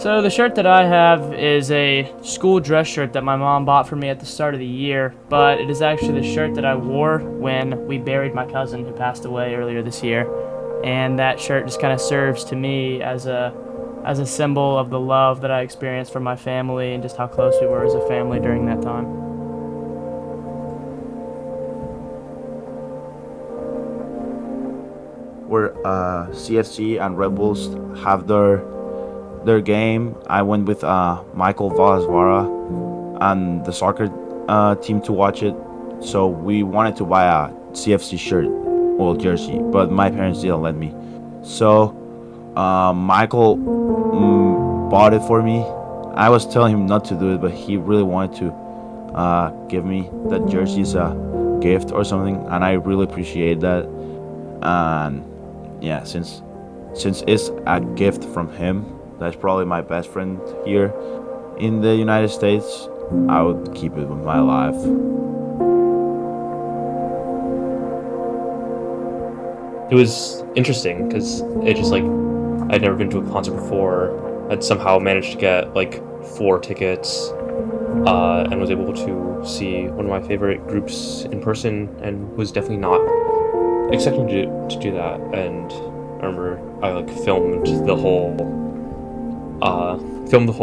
So the shirt that I have is a school dress shirt that my mom bought for me at the start of the year, but it is actually the shirt that I wore when we buried my cousin who passed away earlier this year. And that shirt just kind of serves to me as a symbol of the love that I experienced from my family and just how close we were as a family during that time. Where CFC and Red Bulls have their game, I went with Michael Valasvara and the soccer team to watch it. So we wanted to buy a CFC shirt, well, jersey, but my parents didn't let me. So Michael bought it for me. I was telling him not to do it, but he really wanted to give me that jersey as a gift or something, and I really appreciate that. And yeah, since it's a gift from him, that's probably my best friend here in the United States, I would keep it with my life. It was interesting because it just I'd never been to a concert before. I'd somehow managed to get 4 tickets and was able to see one of my favorite groups in person, and was definitely not expecting to do that. And I remember I filmed the whole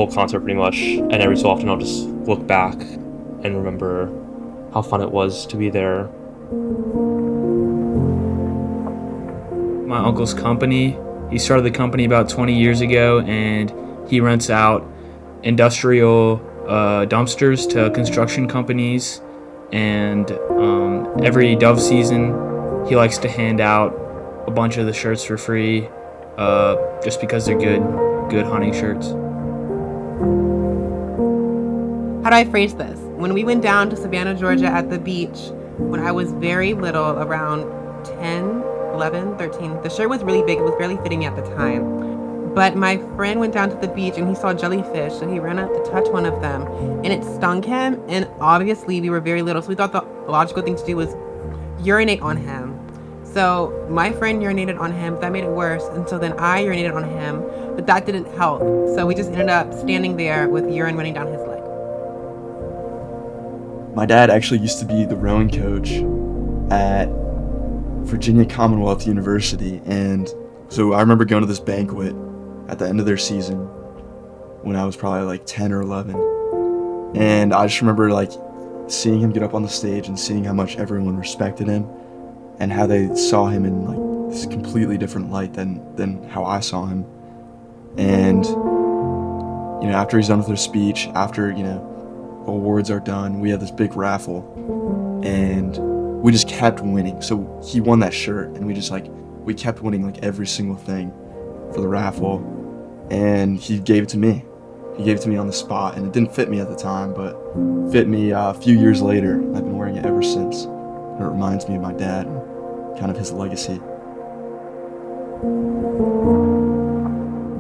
concert pretty much, and every so often I'll just look back and remember how fun it was to be there. My uncle's company, he started the company about 20 years ago, and he rents out industrial dumpsters to construction companies, and every dove season he likes to hand out a bunch of the shirts for free, just because they're good hunting shirts. How do I phrase this? When we went down to Savannah, Georgia at the beach, when I was very little, around 10, 11, 13, the shirt was really big. It was barely fitting me at the time. But my friend went down to the beach and he saw jellyfish, so he ran up to touch one of them, and it stung him. And obviously we were very little, so we thought the logical thing to do was urinate on him. So my friend urinated on him, that made it worse, and so then I urinated on him, but that didn't help. So we just ended up standing there with urine running down his leg. My dad actually used to be the rowing coach at Virginia Commonwealth University, and so I remember going to this banquet at the end of their season when I was probably 10 or 11, and I just remember seeing him get up on the stage and seeing how much everyone respected him and how they saw him in this completely different light than how I saw him. And after he's done with his speech, after awards are done, we had this big raffle, and we just kept winning. So he won that shirt, and we kept winning every single thing for the raffle, and he gave it to me. He gave it to me on the spot, and it didn't fit me at the time, but fit me a few years later. I've been wearing it ever since. It reminds me of my dad and kind of his legacy.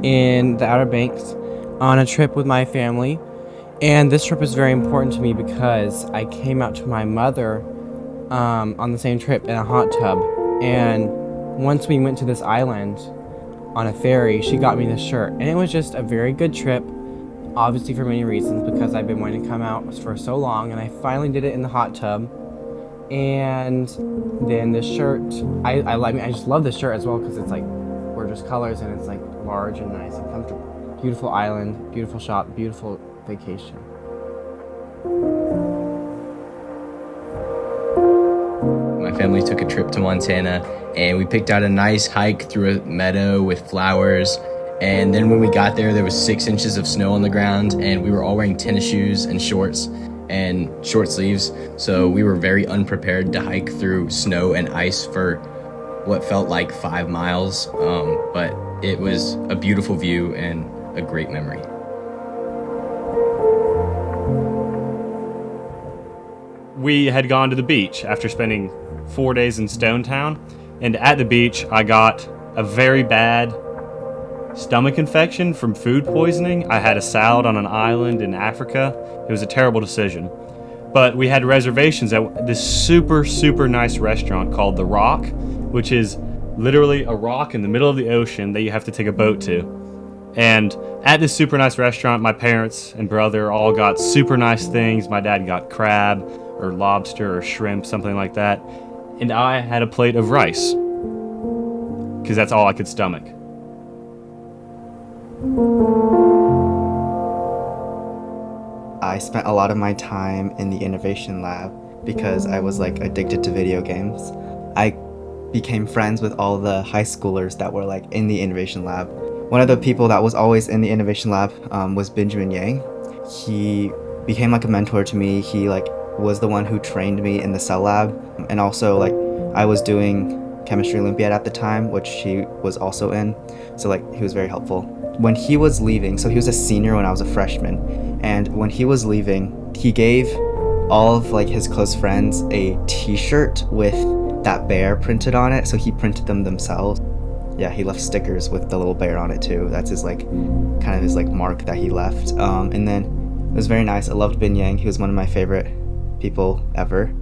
In the Outer Banks on a trip with my family, and this trip is very important to me because I came out to my mother on the same trip in a hot tub, and once we went to this island on a ferry, she got me this shirt, and it was just a very good trip, obviously for many reasons, because I've been wanting to come out for so long, and I finally did it in the hot tub. And then this shirt, I just love this shirt as well because it's gorgeous colors, and it's large and nice and comfortable. Beautiful island, beautiful shop, beautiful vacation. My family took a trip to Montana, and we picked out a nice hike through a meadow with flowers. And then when we got there was 6 inches of snow on the ground, and we were all wearing tennis shoes and shorts and short sleeves. So we were very unprepared to hike through snow and ice for what felt like 5 miles. But it was a beautiful view and a great memory. We had gone to the beach after spending 4 days in Stonetown, and at the beach I got a very bad stomach infection from food poisoning. I had a salad on an island in Africa. It was a terrible decision. But we had reservations at this super, super nice restaurant called The Rock, which is literally a rock in the middle of the ocean that you have to take a boat to. And at this super nice restaurant, my parents and brother all got super nice things. My dad got crab or lobster or shrimp, something like that. And I had a plate of rice, because that's all I could stomach. I spent a lot of my time in the innovation lab because I was like addicted to video games. I became friends with all the high schoolers that were like in the innovation lab. One of the people that was always in the innovation lab was Benjamin Yang. He became like a mentor to me. He like was the one who trained me in the cell lab, and also like I was doing chemistry olympiad at the time, which he was also in, so like he was very helpful. When he was leaving, so he was a senior when I was a freshman, and when he was leaving, he gave all of like his close friends a t-shirt with that bear printed on it, so he printed them themselves. Yeah, he left stickers with the little bear on it too. That's his like kind of his like mark that he left. And then it was very nice. I loved Ben Yang. He was one of my favorite people ever.